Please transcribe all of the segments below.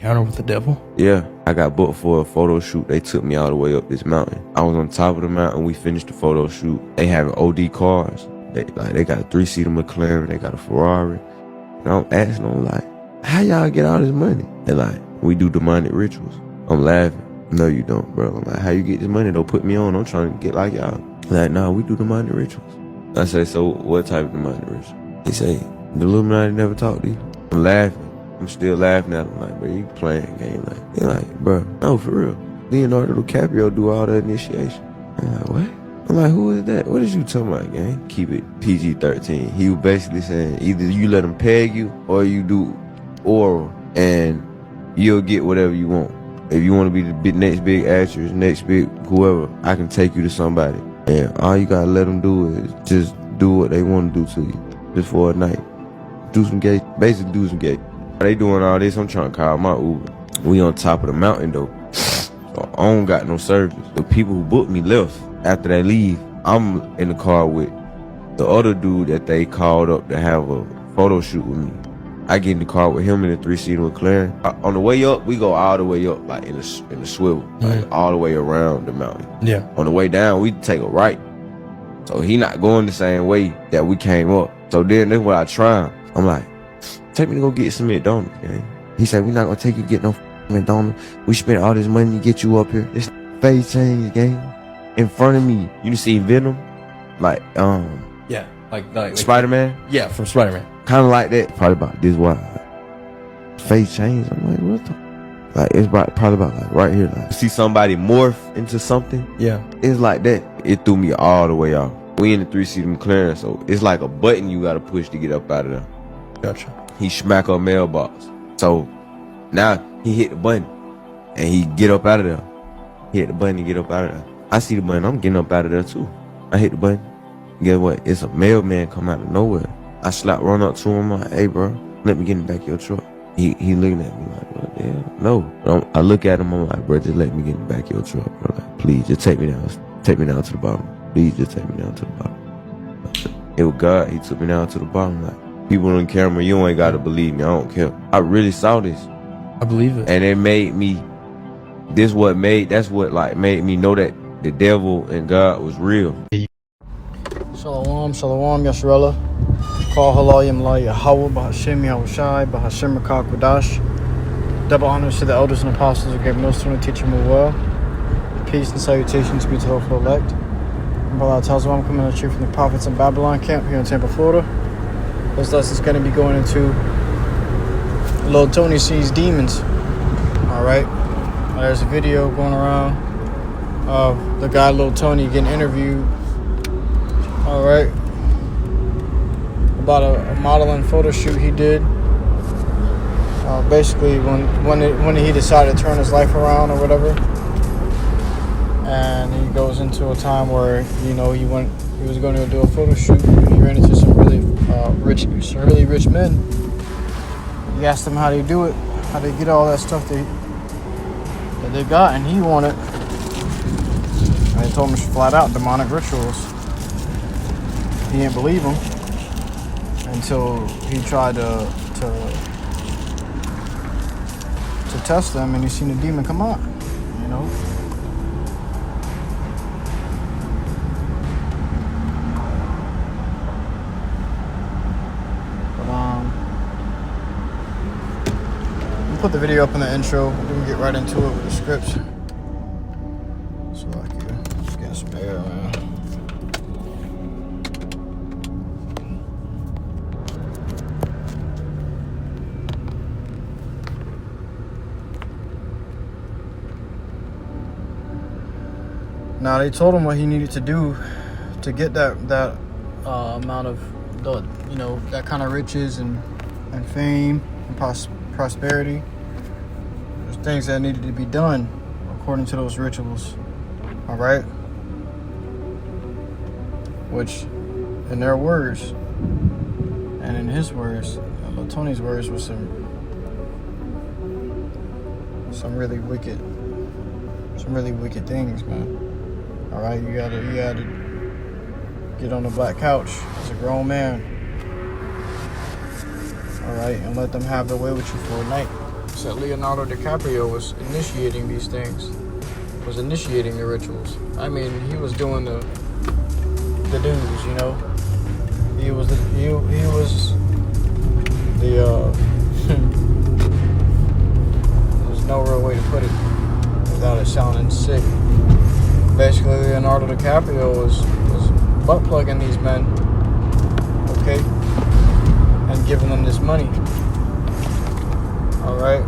encounter with the devil? Yeah, I got booked for a photo shoot. They took me all the way up this mountain. I was on top of the mountain. We finished the photo shoot. They having OD cars. They got a 3-seater McLaren. They got a Ferrari. And I'm asking them, like, how y'all get all this money? They like, we do demonic rituals. I'm laughing. No, you don't, bro. I'm like, how you get this money? Don't put me on. I'm trying to get like y'all. Like, nah, we do demonic rituals. I say, so what type of demonic ritual? He say, the Illuminati never talked to you. I'm laughing. I'm still laughing at him, like, bro, you playing a game. Like, he like, bro, no, for real. Leonardo DiCaprio do all the initiation. I'm like, what? I'm like, who is that? What is you talking about, gang? Keep it PG-13. He was basically saying, either you let him peg you or you do oral and you'll get whatever you want. If you want to be the next big actress, next big whoever, I can take you to somebody. And all you gotta let them do is just do what they want to do to you. Just for a night. Do some gay, basically do some gay. They doing all this, I'm trying to call my Uber. We on top of the mountain though. So I don't got no service. The people who booked me left. After they leave, I'm in the car with the other dude that they called up to have a photo shoot with me. I get in the car with him in the 3-seater McLaren. On the way up, we go all the way up, like in the swivel, like all the way around the mountain. Yeah. On the way down, we take a right. So he not going the same way that we came up. So then that's what I try. I'm like, take me to go get some McDonald's, gang. He said, we're not gonna take you to get no McDonald's. We spent all this money to get you up here. This face change, gang. In front of me, you see Venom? Like, Yeah. Like Spider-Man? Yeah, from Spider-Man. Kind of like that. Probably about this wide. Face change. I'm like, what the? Like, it's probably about like right here. Like, see somebody morph into something? Yeah. It's like that. It threw me all the way off. We in the 3-seater McLaren, so it's like a button you gotta push to get up out of there. Gotcha. He smack our mailbox. So now he hit the button and he get up out of there. He hit the button and get up out of there. I see the button, I'm getting up out of there too. I hit the button. Guess what? It's a mailman come out of nowhere. I run up to him, I'm like, hey bro, let me get in the back of your truck. He looking at me like, what the hell? No. I look at him, I'm like, bro, just let me get in the back of your truck, bro. Like, please, just take me down. Take me down to the bottom. Please, just take me down to the bottom. It was God, he took me down to the bottom. Like, people on camera, you ain't gotta believe me, I don't care. I really saw this. I believe it. And it made me, that's what made me know that the devil and God was real. Shalom, shalom, Yasharallah. Call halal YAHAWAH, BAHASHAM, YAHAWASHI, BAHASHAM, RICANS. Double honors to the elders and apostles who gave notes to the teacher more well. Peace and salutations be to the hopeful elect. And Allah tells me I'm coming to you from the prophets in Babylon camp here in Tampa, Florida. This lesson is going to be going into Lil Tony sees demons. Alright. There's a video going around of the guy Lil Tony getting interviewed. Alright. About a modeling photo shoot he did. Basically when he decided to turn his life around or whatever. And he goes into a time where, you know, he was going to do a photo shoot and he ran into some really rich men. He asked them how they do it, how they get all that stuff that they got, and he wanted. And they told him flat out demonic rituals. He didn't believe him until he tried to test them, and he seen a demon come out, you know. But put the video up in the intro. We can get right into it with the scripts. So like, just getting some air, man. Now they told him what he needed to do to get that amount of that kind of riches and fame and prosperity. There's things that needed to be done according to those rituals. All right, which in their words and in his words, Tony's words, was some really wicked things, man. All right, you gotta get on the black couch as a grown man. All right, and let them have their way with you for a night. said Leonardo DiCaprio was initiating these things, was initiating the rituals. I mean, he was doing the dudes, you know. He was the there's no real way to put it without it sounding sick. Basically, Leonardo DiCaprio was butt plugging these men, okay, and giving them this money. All right.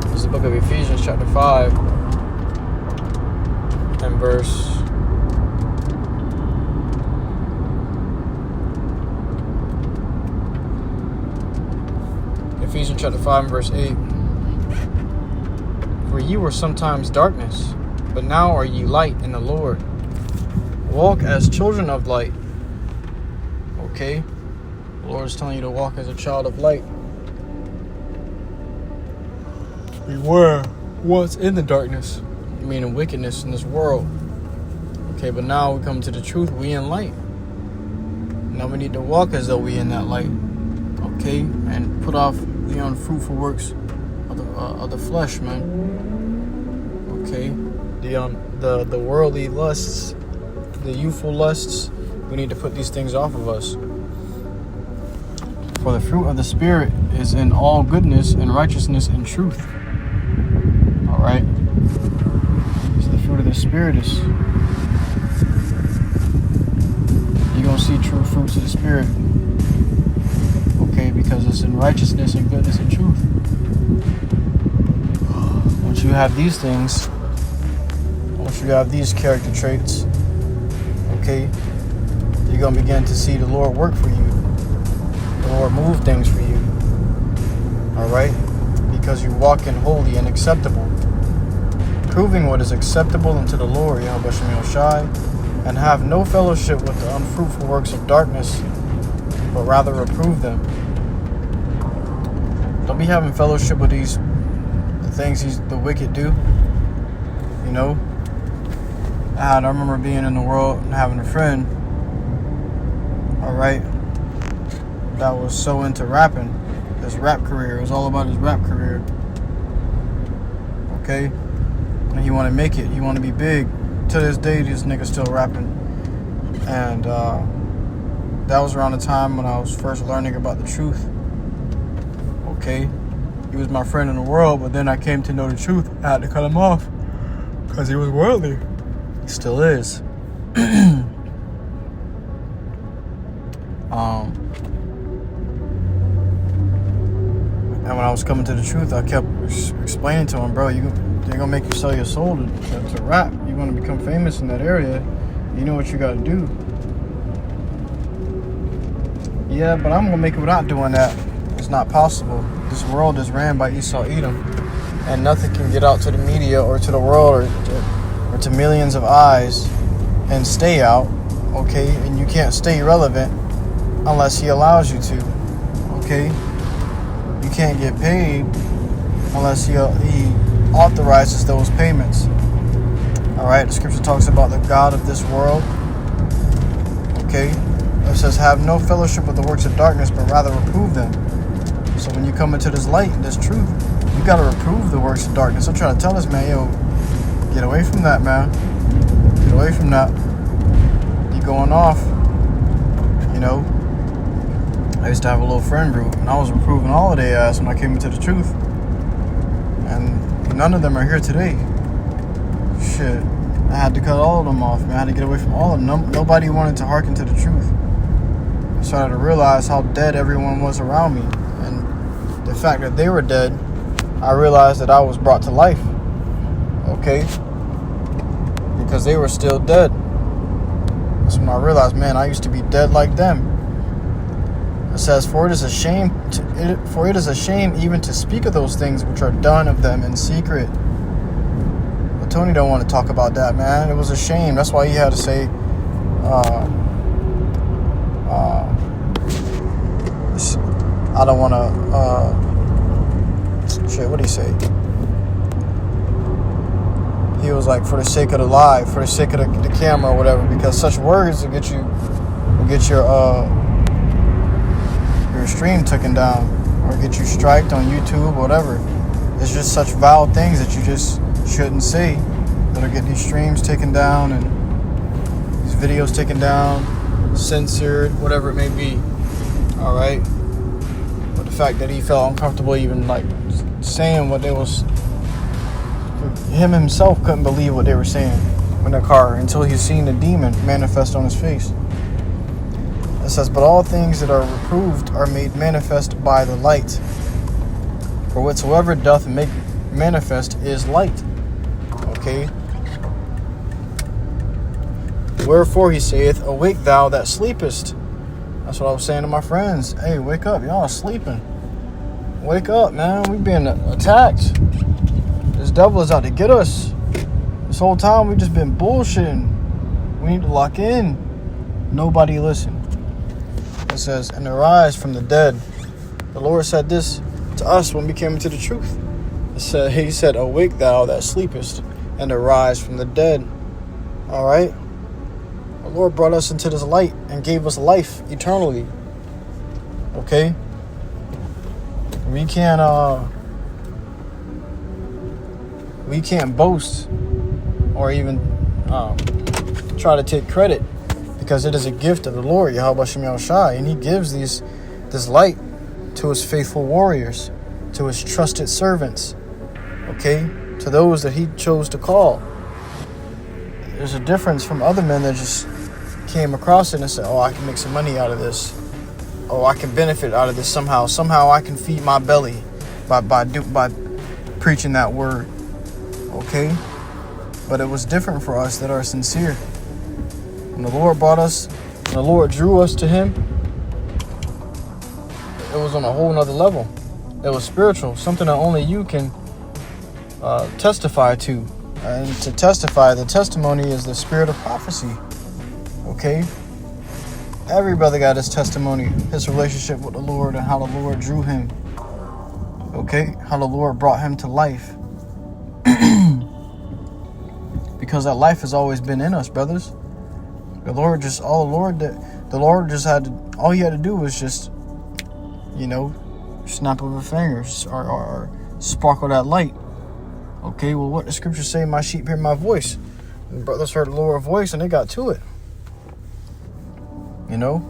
This is the book of Ephesians, chapter 5, and verse. Ephesians chapter 5 and verse 8. For ye were sometimes darkness, but now are ye light in the Lord. Walk as children of light. Okay? The Lord is telling you to walk as a child of light. We were once in the darkness, meaning wickedness in this world. Okay, but now we come to the truth, we in light. Now we need to walk as though we in that light. Okay? And put off the unfruitful works of the flesh, man. Okay, the worldly lusts, the youthful lusts, we need to put these things off of us. For the fruit of the Spirit is in all goodness and righteousness and truth. All right. So the fruit of the Spirit is, you're gonna see true fruits of the Spirit. Okay, because it's in righteousness and goodness and truth. Once you have these things, once you have these character traits, okay, you're going to begin to see the Lord work for you. The Lord move things for you. Alright? Because you walk in holy and acceptable. Proving what is acceptable unto the Lord, YAHAWASHI, and have no fellowship with the unfruitful works of darkness, but rather reprove them. Don't be having fellowship with the things the wicked do. You know? I remember being in the world and having a friend, alright, that was so into rapping. His rap career. It was all about his rap career. Okay? And he wanted to make it. He wanted to be big. To this day, this nigga's still rapping. And that was around the time when I was first learning about the truth. Okay? He was my friend in the world, but then I came to know the truth. I had to cut him off because he was worldly. He still is. And when I was coming to the truth, I kept explaining to him, bro, they're gonna make you sell your soul to rap. You're gonna become famous in that area. You know what you gotta do. Yeah, but I'm gonna make it without doing that. It's not possible. This world is ran by Esau Edom, and nothing can get out to the media or to the world or to millions of eyes and stay out, okay? And you can't stay relevant unless he allows you to, okay? You can't get paid unless he authorizes those payments. All right, the scripture talks about the God of this world, okay? It says, have no fellowship with the works of darkness, but rather reprove them. So when you come into this light, this truth, you got to reprove the works of darkness. I'm trying to tell this man, yo, get away from that, man. Get away from that. You going off, you know. I used to have a little friend group, and I was reproving all of their ass when I came into the truth. And none of them are here today. Shit. I had to cut all of them off, man. I had to get away from all of them. Nobody wanted to hearken to the truth. I started to realize how dead everyone was around me. And the fact that they were dead, I realized that I was brought to life. Okay? Because they were still dead. That's when I realized, man, I used to be dead like them. It says, for it is a shame even to speak of those things which are done of them in secret. But Tony don't want to talk about that, man. It was a shame. That's why he had to say, I don't want to, shit, what did he say? He was like, for the sake of the lie, for the sake of the camera or whatever, because such words will get your stream taken down. or get you striked on YouTube, whatever. It's just such vile things that you just shouldn't say that'll get these streams taken down and these videos taken down, censored, whatever it may be. All right. But the fact that he felt uncomfortable even like saying what they was, him himself couldn't believe what they were saying in the car until he seen the demon manifest on his face. It says, but all things that are reproved are made manifest by the light. For whatsoever doth make manifest is light. Okay. Wherefore he saith, awake thou that sleepest. That's what I was saying to my friends. Hey, wake up. Y'all sleeping. Wake up, man. We being attacked. This devil is out to get us. This whole time we just been bullshitting. We need to lock in. Nobody listened. It says, and arise from the dead. The Lord said this to us when we came into the truth. He said, awake thou that sleepest, and arise from the dead. All right. The Lord brought us into this light and gave us life eternally. Okay. We can't boast or even try to take credit, because it is a gift of the Lord, YAHAWASHI, and he gives this light to his faithful warriors, to his trusted servants, okay, to those that he chose to call. There's a difference from other men that just came across it and said, oh, I can make some money out of this. Oh, I can benefit out of this somehow. Somehow I can feed my belly by preaching that word. Okay? But it was different for us that are sincere. When the Lord brought us, when the Lord drew us to him, it was on a whole nother level. It was spiritual, something that only you can testify to. And to testify, the testimony is the spirit of prophecy. Okay? Every brother got his testimony, his relationship with the Lord, and how the Lord drew him. Okay? How the Lord brought him to life. Because that life has always been in us, brothers. The Lord just, all he had to do was just, snap of a finger or sparkle that light. Okay, well, what the scriptures say, my sheep hear my voice. And brothers heard the Lord's voice and they got to it. The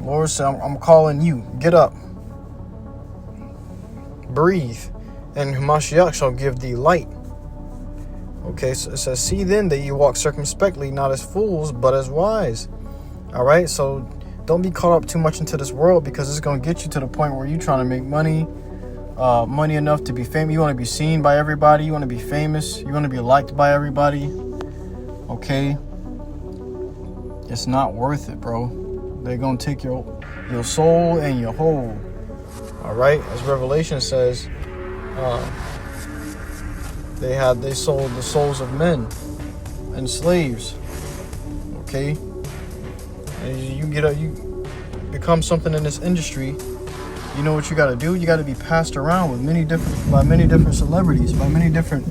Lord said, I'm calling you. Get up. Breathe. And Mashiach shall give thee light. Okay, so it says, see then that you walk circumspectly, not as fools, but as wise. All right, so don't be caught up too much into this world, because it's going to get you to the point where you're trying to make money enough to be famous. You want to be seen by everybody. You want to be famous. You want to be liked by everybody. Okay? It's not worth it, bro. They're going to take your soul and your whole. All right? As Revelation says, they sold the souls of men and slaves. Okay? And you become something in this industry. You know what you got to do? You got to be passed around with many different celebrities, by many different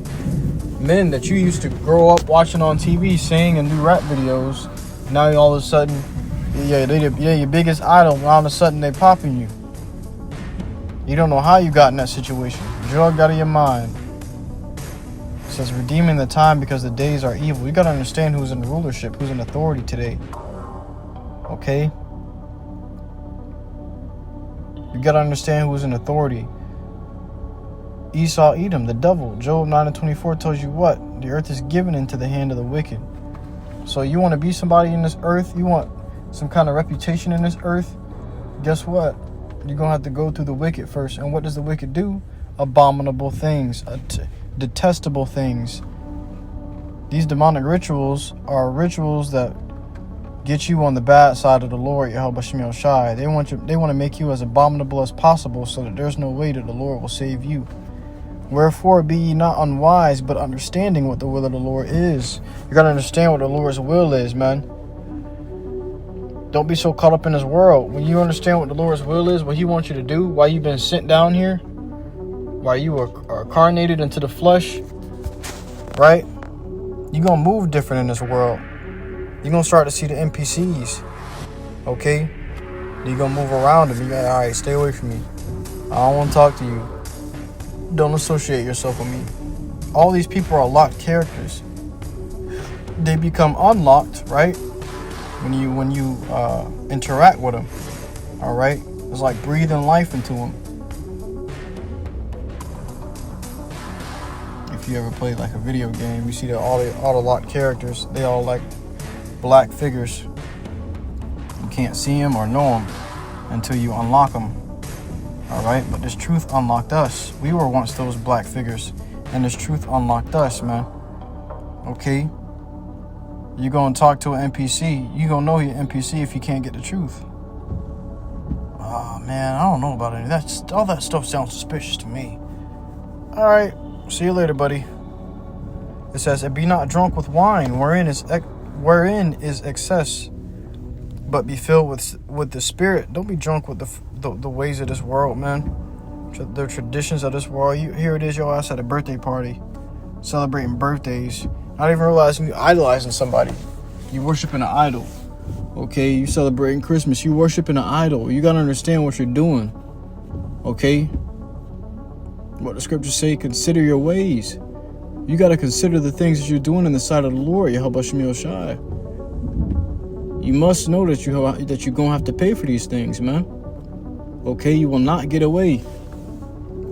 men that you used to grow up watching on TV, sing and do rap videos. Now all of a sudden, they're your biggest idol, and all of a sudden they popping you. You don't know how you got in that situation. Drugged out of your mind. It says, redeeming the time because the days are evil. You got to understand who's in rulership, who's in authority today. Okay? You got to understand who's in authority. Esau, Edom, the devil. Job 9:24 tells you what? The earth is given into the hand of the wicked. So you want to be somebody in this earth? You want some kind of reputation in this earth? Guess what? You're going to have to go through the wicked first. And what does the wicked do? Abominable things. Detestable things. These demonic rituals are rituals that get you on the bad side of the Lord, YAHAWASHI. They want to make you as abominable as possible, so that there's no way that the Lord will save you. Wherefore be ye not unwise, but understanding what the will of the Lord is. You got to understand what the Lord's will is, man. Don't be so caught up in this world. When you understand what the Lord's will is, what he wants you to do, why you've been sent down here, why you are incarnated into the flesh, right? You're going to move different in this world. You're going to start to see the NPCs, okay? You're gonna move around them. You're like, all right, stay away from me. I don't want to talk to you. Don't associate yourself with me. All these people are locked characters. They become unlocked, right? When you interact with them. All right, it's like breathing life into them. If you ever played like a video game, you see that all the locked characters, they all like black figures. You can't see them or know them until you unlock them. All right, but this truth unlocked us. We were once those black figures, and this truth unlocked us, man. Okay, you gonna talk to an NPC, you gonna know you're an NPC if you can't get the truth. Oh man, I don't know about any of that. All that stuff sounds suspicious to me. All right, see you later, buddy. It says, "And be not drunk with wine, wherein is excess, but be filled with the Spirit." Don't be drunk with the ways of this world, man. The traditions of this world. Here it is, your ass at a birthday party, celebrating birthdays, not even realizing you idolizing somebody. You worshiping an idol. Okay, you celebrating Christmas. You worshiping an idol. You gotta understand what you're doing. Okay. What the scriptures say, consider your ways. You gotta consider the things that you're doing in the sight of the Lord, YAHAWASHI. You must know that you're gonna have to pay for these things, man. Okay, you will not get away.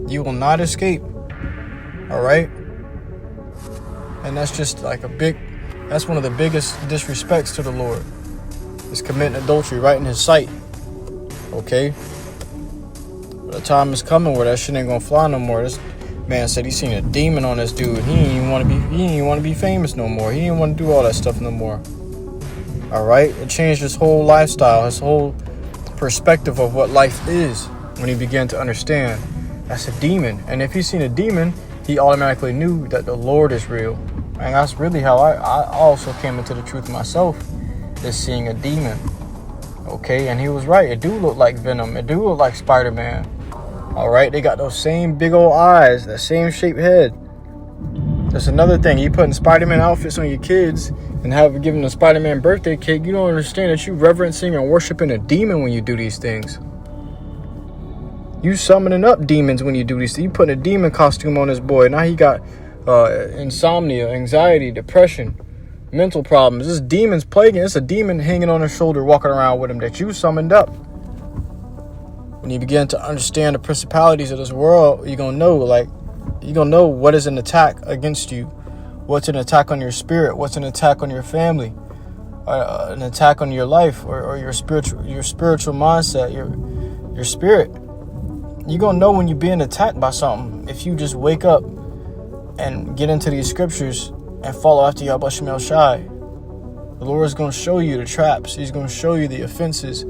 You will not escape. All right. And that's just like that's one of the biggest disrespects to the Lord. Is committing adultery right in his sight. Okay? But the time is coming where that shit ain't gonna fly no more. This man said he seen a demon on this dude. He didn't even want to be famous no more. He didn't want to do all that stuff no more. Alright? It changed his whole lifestyle, his whole perspective of what life is when he began to understand that's a demon. And if he's seen a demon, he automatically knew that the Lord is real. And that's really how I also came into the truth myself. Is seeing a demon. Okay, and he was right. It do look like Venom. It do look like Spider-Man. Alright, they got those same big old eyes, that same shaped head. That's another thing. You putting Spider-Man outfits on your kids and giving a Spider-Man birthday cake. You don't understand that you reverencing and worshiping a demon when you do these things. You summoning up demons when you do these things. You putting a demon costume on this boy. Now he got insomnia, anxiety, depression, mental problems. This demon's plaguing. It's a demon hanging on his shoulder, walking around with him that you summoned up. When you begin to understand the principalities of this world, you're gonna know, what is an attack against you, what's an attack on your spirit, what's an attack on your family, an attack on your life, or your spiritual mindset, your spirit. You're gonna know when you're being attacked by something if you just wake up and get into these scriptures and follow after YAHAWASHI. The Lord is going to show you the traps. He's going to show you the offenses.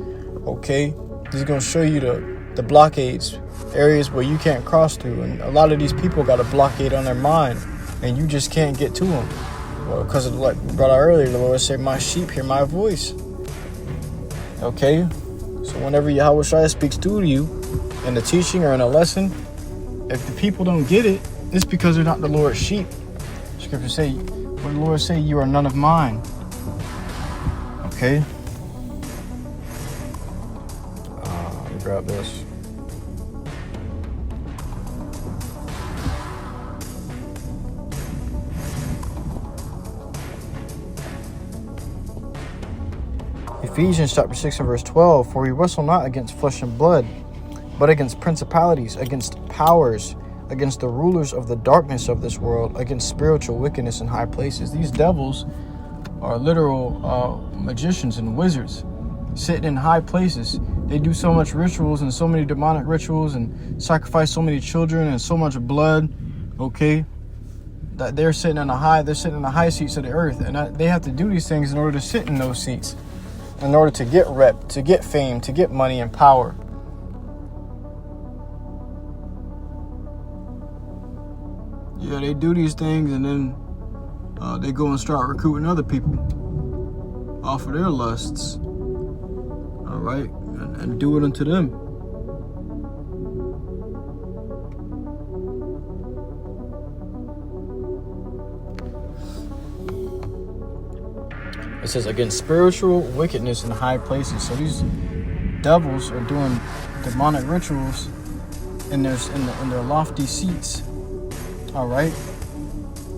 Okay? He's going to show you the blockades, areas where you can't cross through. And a lot of these people got a blockade on their mind, and you just can't get to them. Well, because of like we brought out earlier, the Lord said, "My sheep hear my voice." Okay? So whenever YAHAWASHI speaks through to you in the teaching or in a lesson, if the people don't get it, it's because they're not the Lord's sheep. Scripture say, what the Lord say, "You are none of mine." Okay. Let me grab this. Ephesians chapter 6 and verse 12. "For we wrestle not against flesh and blood, but against principalities, against powers, against the rulers of the darkness of this world, against spiritual wickedness in high places." These devils are literal magicians and wizards sitting in high places. They do so much rituals and so many demonic rituals and sacrifice so many children and so much blood. Okay, that they're sitting in the high seats of the earth, and they have to do these things in order to sit in those seats, in order to get rep, to get fame, to get money and power. Yeah, they do these things, and then they go and start recruiting other people off of their lusts. All right, and do it unto them. It says against spiritual wickedness in high places. So these devils are doing demonic rituals in their lofty seats, all right,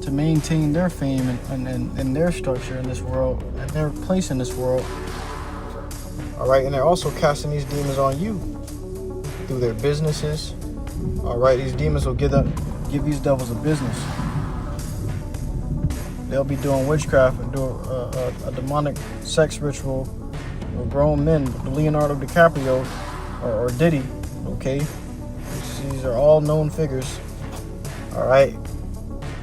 to maintain their fame and their structure in this world and their place in this world, all right. And they're also casting these demons on you through their businesses, all right. These demons will give these devils a business. They'll be doing witchcraft and do a demonic sex ritual with grown men, Leonardo DiCaprio or Diddy, okay? These are all known figures, all right?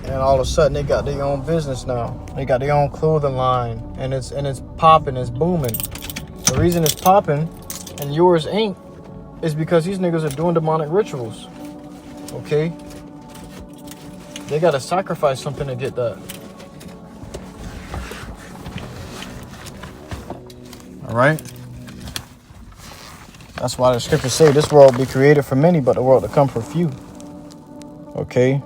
And all of a sudden, they got their own business now. They got their own clothing line, and it's popping, it's booming. The reason it's popping and yours ain't is because these niggas are doing demonic rituals, okay? They got to sacrifice something to get that. All right. That's why the scriptures say this world will be created for many, but the world to come for few. Okay.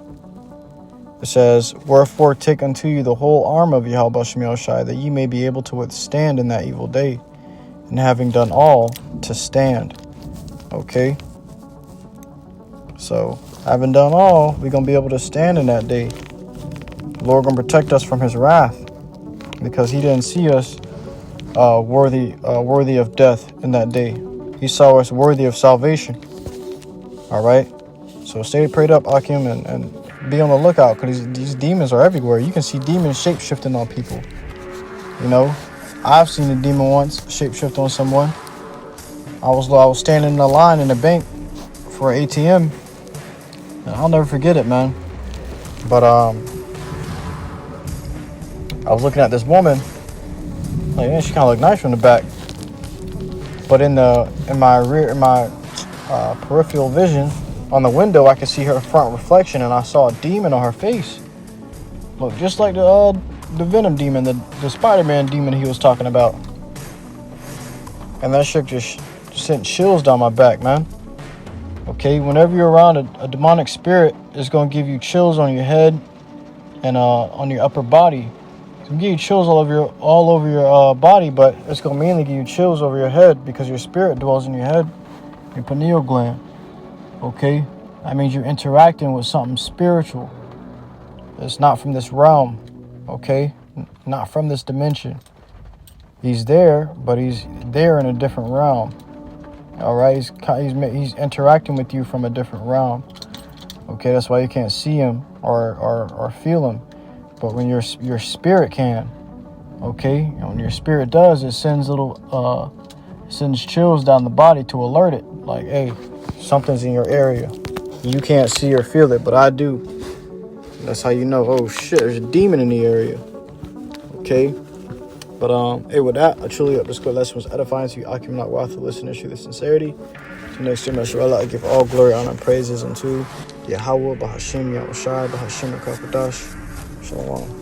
It says, wherefore take unto you the whole arm of Yahawashi, that ye may be able to withstand in that evil day, and having done all, to stand. Okay. So, having done all, we're going to be able to stand in that day. The Lord going to protect us from his wrath, because he didn't see us worthy of death in that day. He saw us worthy of salvation. All right. So stay prayed up, Akim, and be on the lookout, because these demons are everywhere. You can see demons shape shifting on people. You know, I've seen a demon once shape shift on someone. I was standing in the line in the bank for an ATM, and I'll never forget it, man. But I was looking at this woman. Like, man, she kind of looked nice from the back, but in my peripheral vision on the window, I could see her front reflection, and I saw a demon on her face. Look, just like the Venom demon, the Spider-Man demon he was talking about. And that shit just sent chills down my back, man. Okay, whenever you're around a demonic spirit, it's gonna give you chills on your head and on your upper body. It's gonna give you chills all over your body, but it's gonna mainly give you chills over your head because your spirit dwells in your head, your pineal gland. Okay, that means you're interacting with something spiritual. It's not from this realm. Okay, not from this dimension. He's there, but he's there in a different realm. All right, he's interacting with you from a different realm. Okay, that's why you can't see him or feel him. But when your spirit can, okay, and when your spirit does, it sends sends chills down the body to alert it, like, hey, something's in your area. You can't see or feel it, but I do. That's how you know, oh shit, there's a demon in the area. Okay, but hey, with that, I truly hope this good lesson was edifying to you. I cannot watch the listeners through the sincerity. To next year, Mashallah, I give all glory, honor, and praises unto Yahawah, BAHASHAM, YAHWASHI, BAHASHAM, Shalom.